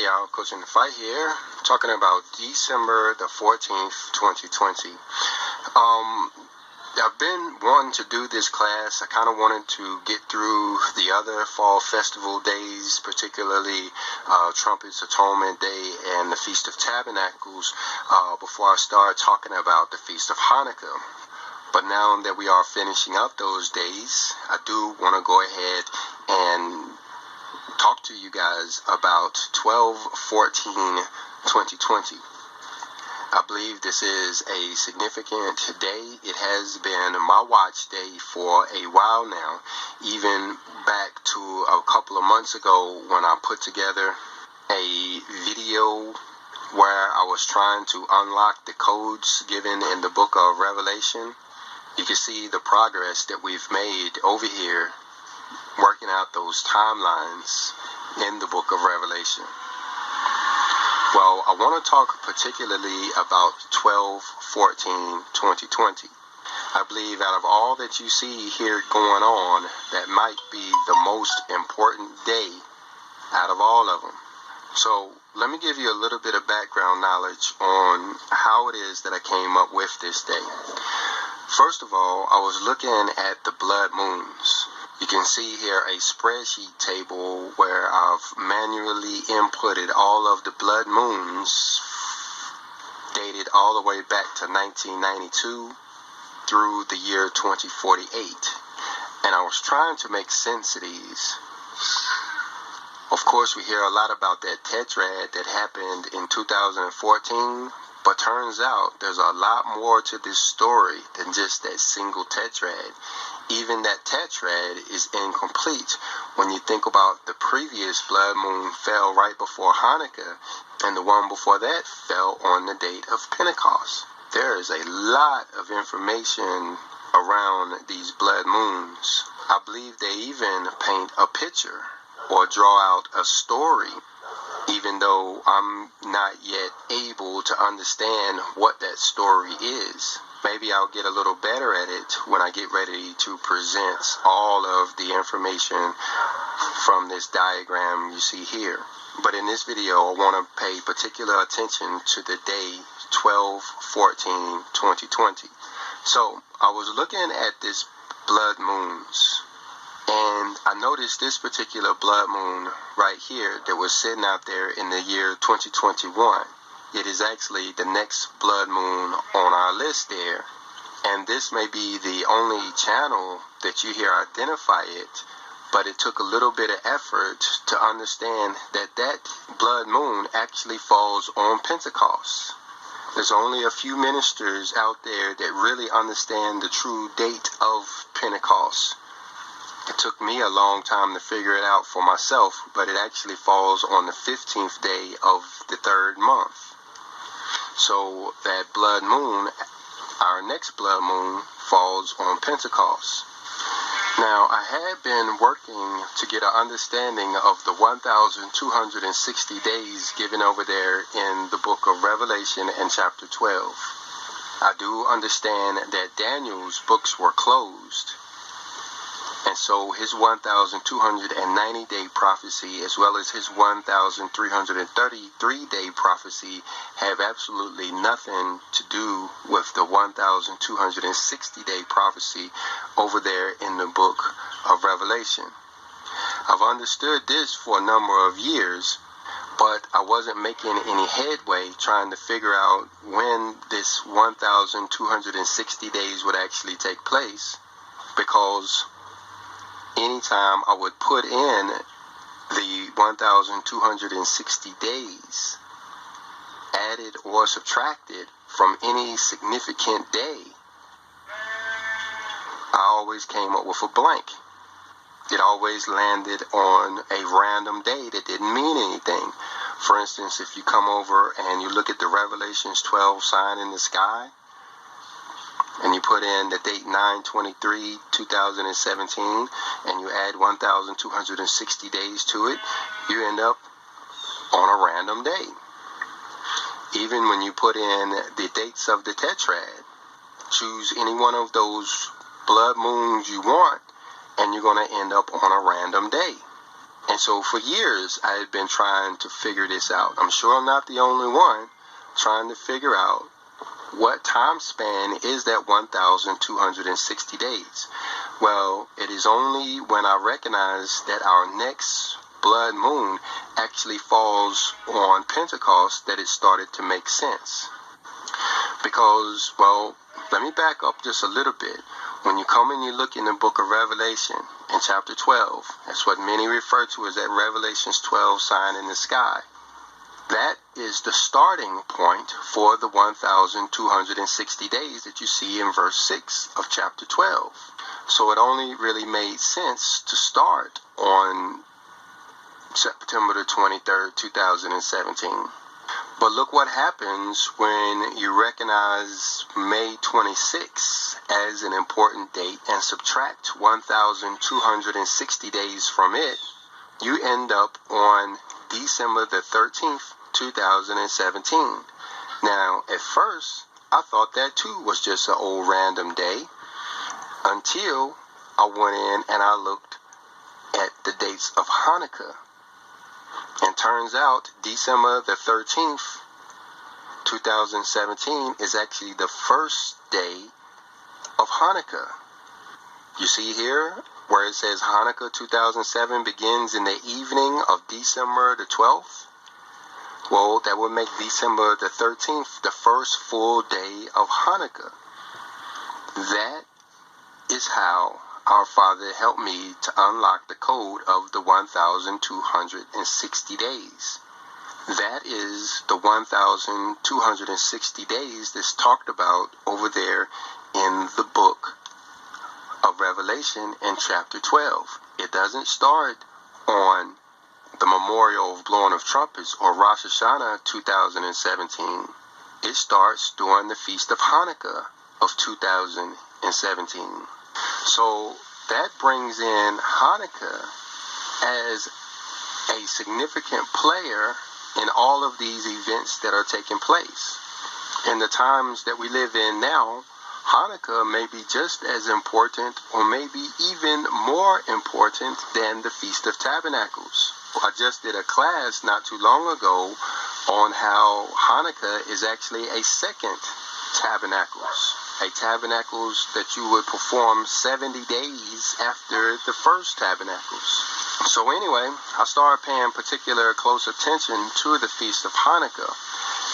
y'all, Coach in the Fight here, talking about December the 14th, 2020. I've been wanting to do this class. I kind of wanted to get through the other fall festival days, particularly Trumpet's Atonement Day and the Feast of Tabernacles, before I start talking about the Feast of Hanukkah. But now that we are finishing up those days, I do want to go ahead and talk to you guys about 12/14/2020. I believe this is a significant day. It has been my watch day for a while now, even back to a couple of months ago when I put together a video where I was trying to unlock the codes given in the book of Revelation. You can see the progress that we've made over here working out those timelines in the book of Revelation. Well, I want to talk particularly about 12/14/2020. I believe out of all that you see here going on, that might be the most important day out of all of them. So let me give you a little bit of background knowledge on how it is that I came up with this day. First of all, I was looking at the blood moons. You can see here a spreadsheet table where I've manually inputted all of the blood moons dated all the way back to 1992 through the year 2048. And I was trying to make sense of these. Of course, we hear a lot about that tetrad that happened in 2014, but turns out there's a lot more to this story than just that single tetrad. Even that tetrad is incomplete when you think about the previous blood moon fell right before Hanukkah, and the one before that fell on the date of Pentecost. There is a lot of information around these blood moons. I believe they even paint a picture or draw out a story, even though I'm not yet able to understand what that story is. Maybe I'll get a little better at it when I get ready to present all of the information from this diagram you see here. But in this video, I want to pay particular attention to the day 12/14/2020. So I was looking at this blood moons, and I noticed this particular blood moon right here that was sitting out there in the year 2021. It is actually the next blood moon on our list there. And this may be the only channel that you hear identify it, but it took a little bit of effort to understand that that blood moon actually falls on Pentecost. There's only a few ministers out there that really understand the true date of Pentecost. It took me a long time to figure it out for myself, but it actually falls on the 15th day of the third month. So that blood moon, our next blood moon, falls on Pentecost. Now, I had been working to get an understanding of the 1,260 days given over there in the book of Revelation and chapter 12. I do understand that Daniel's books were closed. And so his 1,290-day prophecy, as well as his 1,333-day prophecy, have absolutely nothing to do with the 1,260-day prophecy over there in the book of Revelation. I've understood this for a number of years, but I wasn't making any headway trying to figure out when this 1,260 days would actually take place, because anytime I would put in the 1,260 days, added or subtracted from any significant day, I always came up with a blank. It always landed on a random day that didn't mean anything. For instance, if you come over and you look at the Revelations 12 sign in the sky, and you put in the date 9/23/2017, and you add 1,260 days to it, you end up on a random day. Even when you put in the dates of the tetrad, choose any one of those blood moons you want, and you're going to end up on a random day. And so for years, I had been trying to figure this out. I'm sure I'm not the only one trying to figure out what time span is that 1,260 days. Well, it is only when I recognize that our next blood moon actually falls on Pentecost that it started to make sense. Because, well, let me back up just a little bit. When you come and you look in the book of Revelation, in chapter 12, that's what many refer to as that Revelations 12 sign in the sky. That is the starting point for the 1,260 days that you see in verse 6 of chapter 12. So it only really made sense to start on September the 23rd, 2017. But look what happens when you recognize May 26 as an important date and subtract 1,260 days from it. You end up on December the 13th, 2017. Now, at first, I thought that too was just an old random day until I went in and I looked at the dates of Hanukkah. And turns out December the 13th, 2017 is actually the first day of Hanukkah. You see here where it says Hanukkah 2007 begins in the evening of December the 12th. Well, that would make December the 13th the first full day of Hanukkah. That is how our Father helped me to unlock the code of the 1,260 days. That is the 1,260 days that's talked about over there in the book of Revelation in chapter 12. It doesn't start on the memorial of blowing of trumpets or Rosh Hashanah 2017. It starts during the Feast of Hanukkah of 2017. So that brings in Hanukkah as a significant player in all of these events that are taking place. In the times that we live in now, Hanukkah may be just as important or maybe even more important than the Feast of Tabernacles. I just did a class not too long ago on how Hanukkah is actually a second Tabernacles. A tabernacles that you would perform 70 days after the first tabernacles. So anyway, I started paying particular close attention to the Feast of Hanukkah.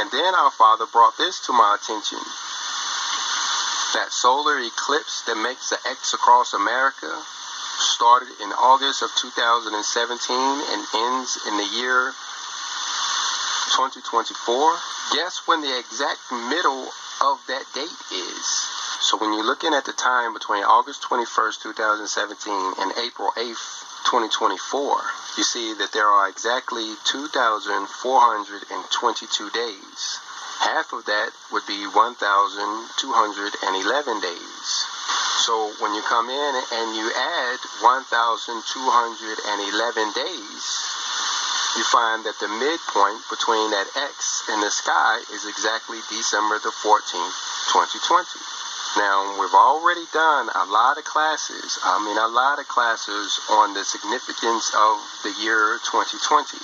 And then our Father brought this to my attention. That solar eclipse that makes the X across America started in August of 2017 and ends in the year 2024. Guess when the exact middle of that date is? So when you're looking at the time between August 21st, 2017 and April 8th, 2024, you see that there are exactly 2,422 days. Half of that would be 1,211 days. So when you come in and you add 1,211 days, you find that the midpoint between that X in the sky is exactly December the 14th, 2020. Now, we've already done a lot of classes on the significance of the year 2020.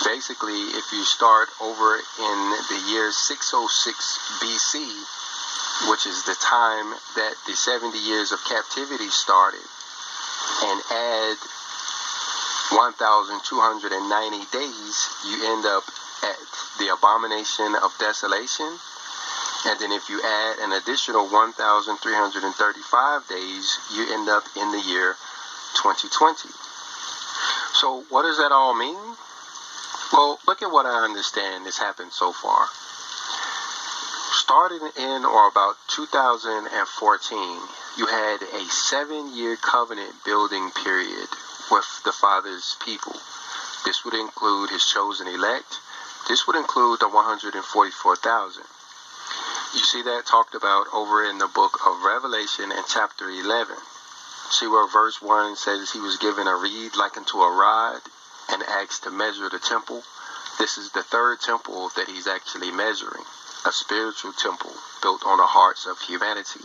Basically, if you start over in the year 606 BC, which is the time that the 70 years of captivity started, and add 1,290 days, you end up at the abomination of desolation. And then if you add an additional 1,335 days, you end up in the year 2020. So what does that all mean? Well, look at what I understand has happened so far. Starting in or about 2014, you had a 7-year covenant building period with the Father's people. This would include his chosen elect. This would include the 144,000. You see that talked about over in the book of Revelation in chapter 11. See where verse 1 says he was given a reed like unto a rod and asked to measure the temple. This is the third temple that he's actually measuring, a spiritual temple built on the hearts of humanity.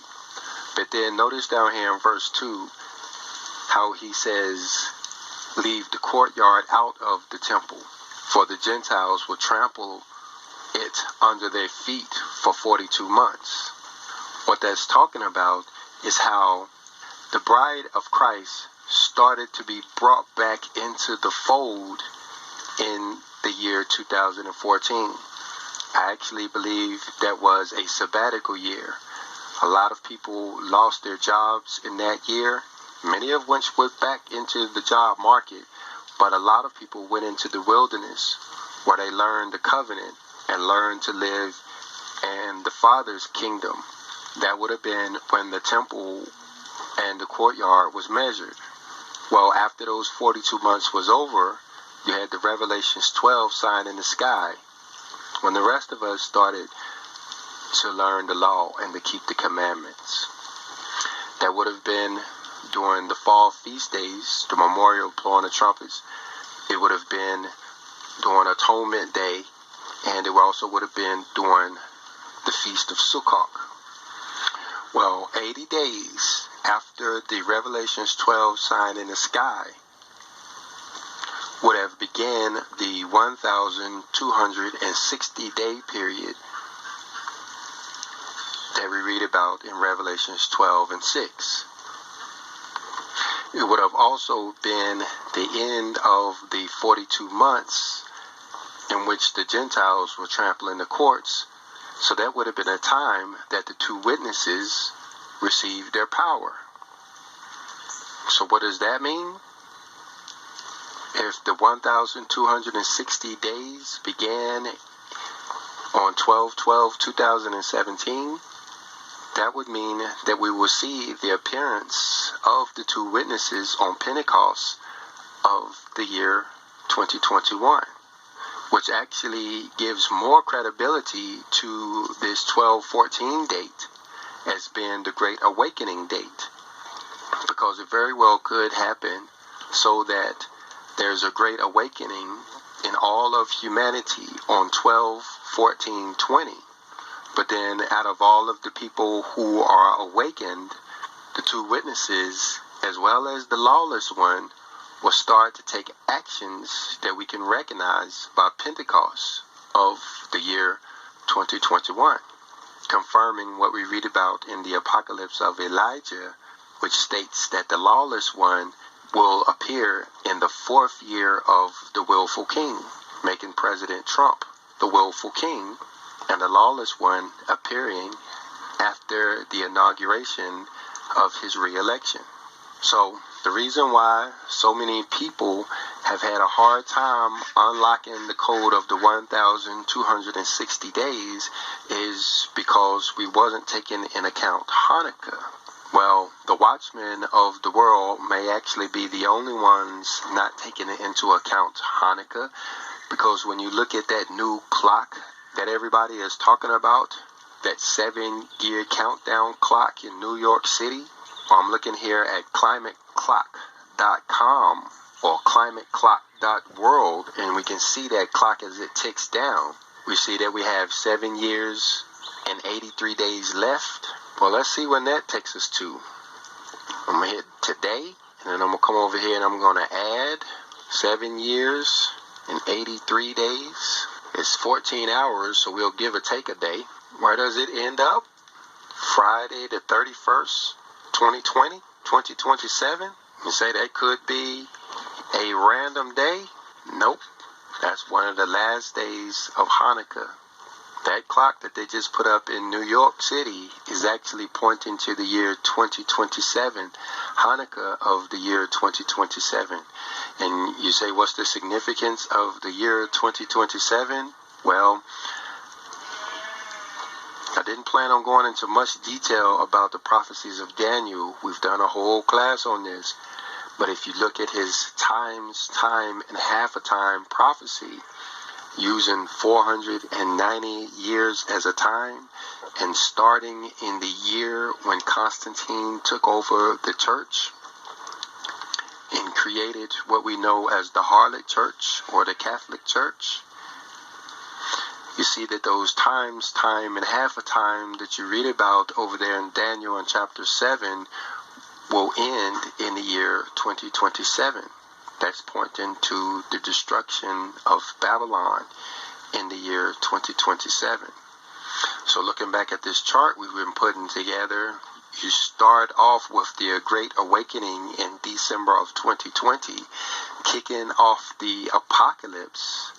But then notice down here in verse 2 how he says leave the courtyard out of the temple, for the Gentiles will trample it under their feet for 42 months. What that's talking about is how the bride of Christ started to be brought back into the fold in the year 2014. I actually believe that was a sabbatical year. A lot of people lost their jobs in that year, many of which went back into the job market, but a lot of people went into the wilderness where they learned the covenant and learned to live in the Father's kingdom. That would have been when the temple and the courtyard was measured. Well, after those 42 months was over, you had the Revelations 12 sign in the sky, when the rest of us started to learn the law and to keep the commandments. That would have been during the fall feast days, the memorial blowing of trumpets. It would have been during Atonement Day, and it also would have been during the Feast of Sukkot. Well, 80 days after the Revelations 12 sign in the sky would have began the 1,260 day period that we read about in Revelations 12 and 6. It would have also been the end of the 42 months in which the Gentiles were trampling the courts. So that would have been a time that the two witnesses received their power. So what does that mean? If the 1,260 days began on 12/12/2017, that would mean that we will see the appearance of the two witnesses on Pentecost of the year 2021, which actually gives more credibility to this 12/14 date as being the Great Awakening date, because it very well could happen so that there's a great awakening in all of humanity on 12/14/20. But then out of all of the people who are awakened, the two witnesses, as well as the lawless one, will start to take actions that we can recognize by Pentecost of the year 2021, confirming what we read about in the Apocalypse of Elijah, which states that the lawless one will appear in the 4th year of the willful king, making President Trump the willful king, and the lawless one appearing after the inauguration of his re-election. So the reason why so many people have had a hard time unlocking the code of the 1,260 days is because we wasn't taking in account Hanukkah. Well, the Watchmen of the world may actually be the only ones not taking into account Hanukkah, because when you look at that new clock that everybody is talking about, that 7-year countdown clock in New York City, I'm looking here at climateclock.com or climateclock.world, and we can see that clock as it ticks down. We see that we have 7 years and 83 days left. Well, let's see when that takes us to. I'm going to hit today, and then I'm going to come over here and I'm going to add 7 years and 83 days. It's 14 hours, so we'll give or take a day. Where does it end up? Friday the 31st, 2020, 2027. You say that could be a random day? Nope. That's one of the last days of Hanukkah. That clock that they just put up in New York City is actually pointing to the year 2027, Hanukkah of the year 2027. And you say, what's the significance of the year 2027? Well, I didn't plan on going into much detail about the prophecies of Daniel. We've done a whole class on this. But if you look at his time and half a time prophecy, using 490 years as a time, and starting in the year when Constantine took over the church and created what we know as the Harlot Church or the Catholic Church, you see that those time and half a time that you read about over there in Daniel in chapter 7 will end in the year 2027. That's pointing to the destruction of Babylon in the year 2027. So looking back at this chart we've been putting together, you start off with the Great Awakening in December of 2020, kicking off the apocalypse.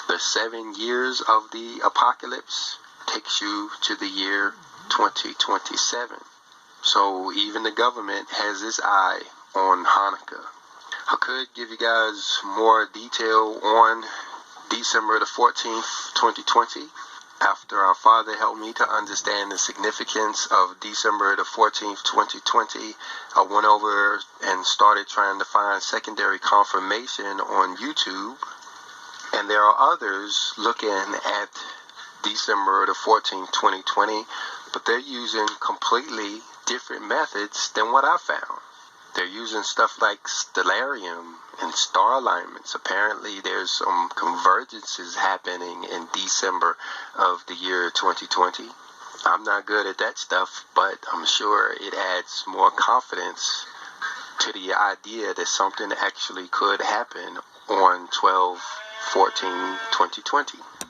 The 7 years of the apocalypse takes you to the year 2027. So even the government has its eye on Hanukkah. I could give you guys more detail on December the 14th, 2020. After our Father helped me to understand the significance of December the 14th, 2020, I went over and started trying to find secondary confirmation on YouTube. And there are others looking at December the 14th, 2020, but they're using completely different methods than what I found. They're using stuff like stellarium and star alignments. Apparently there's some convergences happening in December of the year 2020. I'm not good at that stuff, but I'm sure it adds more confidence to the idea that something actually could happen on 12/14/2020.